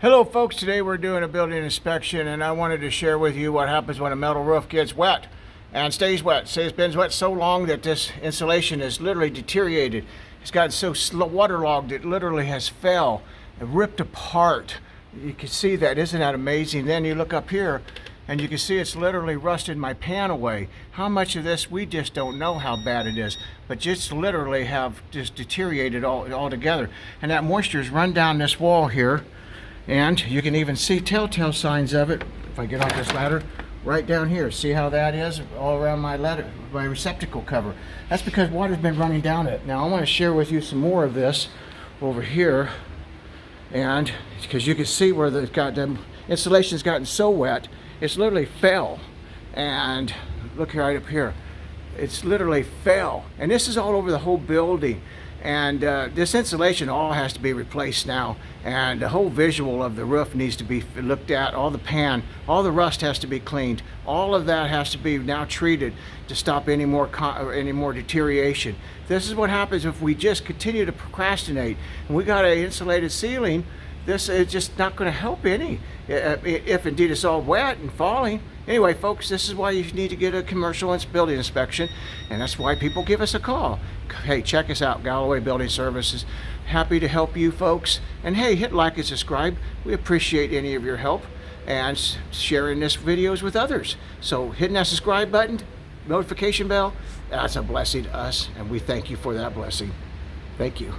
Hello folks, today we're doing a building inspection and I wanted to share with you what happens when a metal roof gets wet and stays wet. Say it's been wet so long that this insulation is literally deteriorated. It's gotten so waterlogged it literally has fell and ripped apart. You can see that, isn't that amazing? Then you look up here and you can see it's literally rusted my pan away. How much of this, we just don't know how bad it is, but just literally have just deteriorated all together. And that moisture's run down this wall here. And you can even see telltale signs of it, if I get off this ladder, right down here. See how that is all around my receptacle cover. That's because water's been running down it. Now I want to share with you some more of this over here. And because you can see where the insulation's gotten so wet, it's literally fell. And look right up here. It's literally fell. And this is all over the whole building. And this insulation all has to be replaced now, and the whole visual of the roof needs to be looked at. All the pan, all the rust has to be cleaned. All of that has to be now treated to stop any more deterioration. This is what happens if we just continue to procrastinate. And we got an insulated ceiling. This is just not going to help any, if indeed it's all wet and falling. Anyway, folks, this is why you need to get a commercial building inspection, and that's why people give us a call. Hey, check us out, Galloway Building Services. Happy to help you folks. And hey, hit like and subscribe. We appreciate any of your help and sharing this videos with others. So hitting that subscribe button, notification bell, that's a blessing to us, and we thank you for that blessing. Thank you.